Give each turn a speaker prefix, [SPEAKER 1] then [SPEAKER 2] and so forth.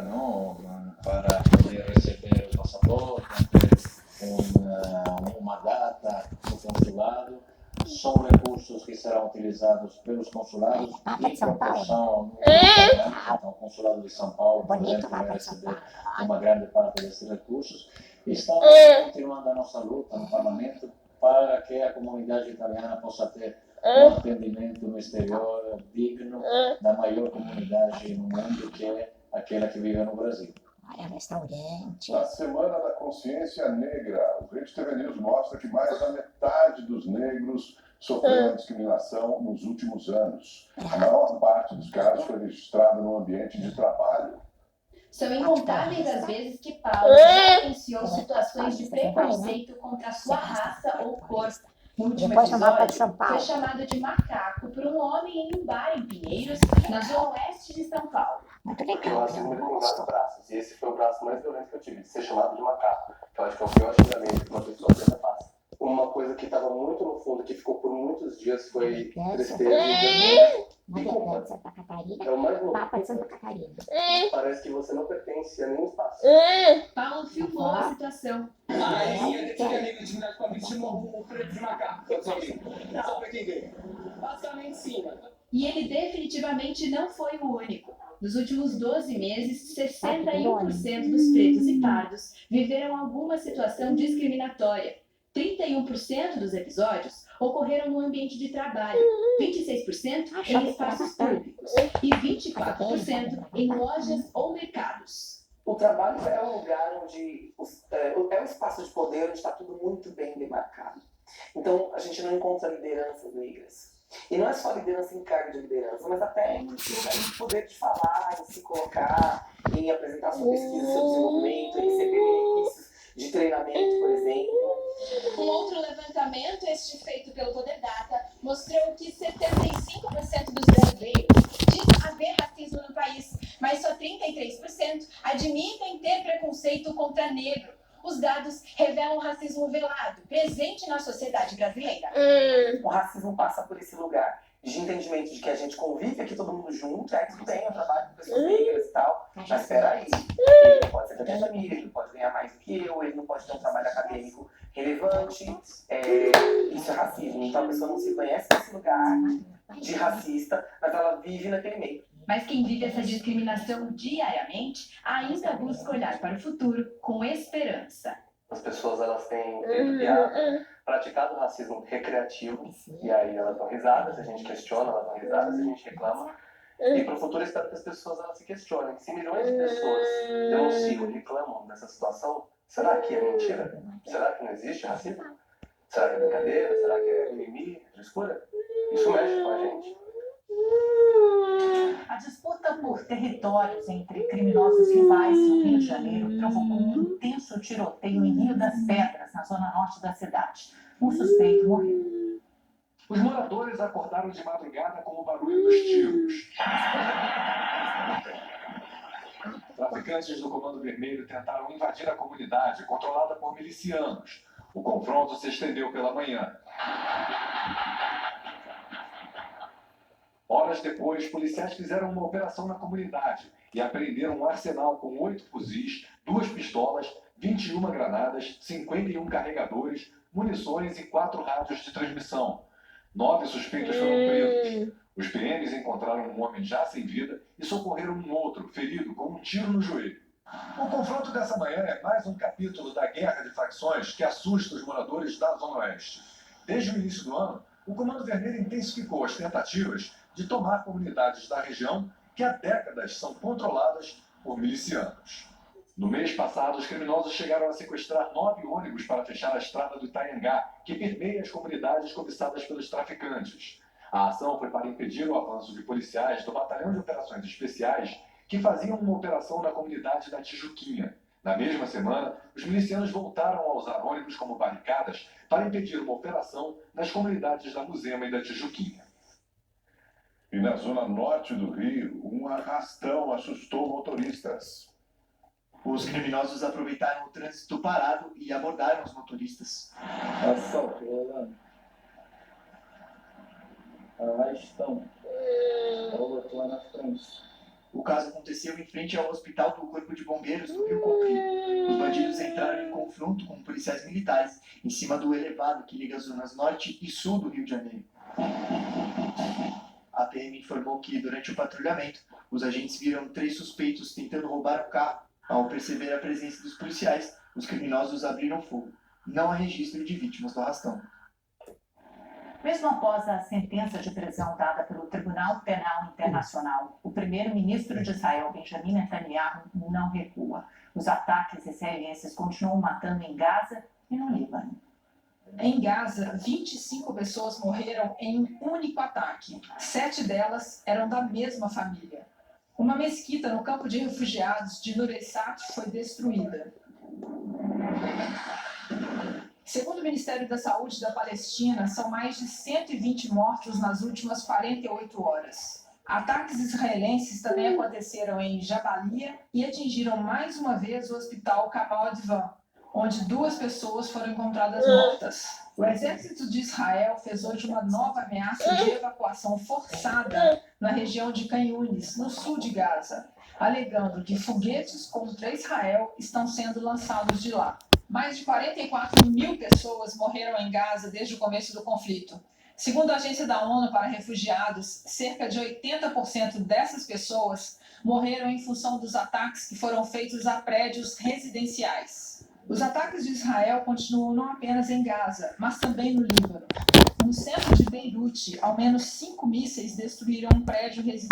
[SPEAKER 1] ¿no? Para poder receber o passaporte, uma data no consulado. São recursos que serão utilizados pelos consulados em proporção ao número de pagantes. Então, o consulado de São Paulo, por exemplo, vai receber uma grande parte desses recursos. E estamos continuando a nossa luta no parlamento para que a comunidade italiana possa ter um atendimento no exterior digno da maior comunidade no mundo, que é aquela que vive no Brasil.
[SPEAKER 2] Restaurante.
[SPEAKER 3] Na Semana da Consciência Negra, o Rede TV News mostra que mais da metade dos negros sofreram discriminação nos últimos anos. A maior parte dos casos foi registrado no ambiente de trabalho.
[SPEAKER 4] São incontáveis as vezes que Paulo já vivenciou situações de preconceito contra a sua raça ou cor. No último episódio, foi chamado de macaco por um homem em um bar em Pinheiros, na zona oeste de São Paulo.
[SPEAKER 5] Eu acho muito com vários braços, e esse foi o braço mais violento que eu tive, de ser chamado de macaco, que eu acho que é o pior xingamento que uma pessoa preta faz. Uma coisa que estava muito no fundo, que ficou por muitos dias, foi tristeza e culpa. É o mais louco. Parece que você não pertence a nenhum espaço.
[SPEAKER 4] Paulo filmou a situação. E ele definitivamente não foi o único. Nos últimos 12 meses, 61% dos pretos e pardos viveram alguma situação discriminatória. 31% dos episódios ocorreram no ambiente de trabalho, 26% em espaços públicos e 24% em lojas ou mercados.
[SPEAKER 6] O trabalho é um lugar onde é um espaço de poder onde está tudo muito bem demarcado. Então a gente não encontra lideranças negras. E não é só liderança em cargo de liderança, mas até em poder de falar, em se colocar, em apresentar sua pesquisa, seu desenvolvimento, em receber benefícios de treinamento, por exemplo.
[SPEAKER 4] Um outro levantamento, este feito pelo Poder Data, mostrou que 75% dos brasileiros dizem haver racismo no país, mas só 33% admitem ter preconceito contra negro. Os dados revelam racismo velado, presente na sociedade brasileira.
[SPEAKER 6] O racismo passa por esse lugar de entendimento de que a gente convive aqui todo mundo junto, aí tudo bem, eu trabalho com pessoas negras e tal, mas espera aí, ele não pode ser da minha família, ele não pode ganhar mais do que eu, ele não pode ter um trabalho acadêmico relevante, isso é racismo. Então a pessoa não se conhece nesse lugar de racista, mas ela vive naquele meio.
[SPEAKER 4] Mas quem vive essa discriminação diariamente ainda busca olhar para o futuro com esperança.
[SPEAKER 5] As pessoas elas têm praticado o racismo recreativo, e aí elas dão risada, se a gente questiona, elas dão risada, se a gente reclama. E para o futuro eu espero que as pessoas elas se questionem. Se milhões de pessoas denunciam e reclamam dessa situação, será que é mentira? Será que não existe racismo? Será que é brincadeira? Será que é mimimi, frescura? Isso mexe com a gente.
[SPEAKER 7] A disputa por territórios entre criminosos rivais no Rio de Janeiro provocou um intenso tiroteio em Rio das Pedras, na zona norte da cidade. Um suspeito morreu.
[SPEAKER 8] Os moradores acordaram de madrugada com o barulho dos tiros. Traficantes do Comando Vermelho tentaram invadir a comunidade, controlada por milicianos. O confronto se estendeu pela manhã. Horas depois, policiais fizeram uma operação na comunidade e apreenderam um arsenal com 8 fuzis, 2 pistolas, 21 granadas, 51 carregadores, munições e 4 rádios de transmissão. 9 suspeitos foram presos. Os PMs encontraram um homem já sem vida e socorreram um outro, ferido, com um tiro no joelho. O confronto dessa manhã é mais um capítulo da guerra de facções que assusta os moradores da Zona Oeste. Desde o início do ano, o Comando Vermelho intensificou as tentativas de tomar comunidades da região que há décadas são controladas por milicianos. No mês passado, os criminosos chegaram a sequestrar 9 ônibus para fechar a estrada do Itaiangá, que permeia as comunidades cobiçadas pelos traficantes. A ação foi para impedir o avanço de policiais do Batalhão de Operações Especiais que faziam uma operação na comunidade da Tijuquinha. Na mesma semana, os milicianos voltaram a usar ônibus como barricadas para impedir uma operação nas comunidades da Muzema e da Tijuquinha.
[SPEAKER 3] E na zona norte do Rio, um arrastão assustou motoristas.
[SPEAKER 9] Os criminosos aproveitaram o trânsito parado e abordaram os motoristas.
[SPEAKER 1] Assalto rolando. Arrastão. Paulo lá na frente.
[SPEAKER 9] O caso aconteceu em frente ao Hospital do Corpo de Bombeiros do Rio Comprido. Os bandidos entraram em confronto com policiais militares em cima do elevado que liga as zonas norte e sul do Rio de Janeiro. A PM informou que, durante o patrulhamento, os agentes viram 3 suspeitos tentando roubar o carro. Ao perceber a presença dos policiais, os criminosos abriram fogo. Não há registro de vítimas do arrastão.
[SPEAKER 7] Mesmo após a sentença de prisão dada pelo Tribunal Penal Internacional, o primeiro-ministro de Israel, Benjamin Netanyahu, não recua. Os ataques israelenses continuam matando em Gaza e no Líbano.
[SPEAKER 10] Em Gaza, 25 pessoas morreram em um único ataque. 7 delas eram da mesma família. Uma mesquita no campo de refugiados de Nur el-Sat foi destruída. Segundo o Ministério da Saúde da Palestina, são mais de 120 mortos nas últimas 48 horas. Ataques israelenses também aconteceram em Jabalia e atingiram mais uma vez o hospital Kamal Advan, onde 2 pessoas foram encontradas mortas. O exército de Israel fez hoje uma nova ameaça de evacuação forçada na região de Khan Yunis, no sul de Gaza, alegando que foguetes contra Israel estão sendo lançados de lá. Mais de 44 mil pessoas morreram em Gaza desde o começo do conflito. Segundo a Agência da ONU para Refugiados, cerca de 80% dessas pessoas morreram em função dos ataques que foram feitos a prédios residenciais. Os ataques de Israel continuam não apenas em Gaza, mas também no Líbano. No centro de Beirute, ao menos 5 mísseis destruíram um prédio residencial.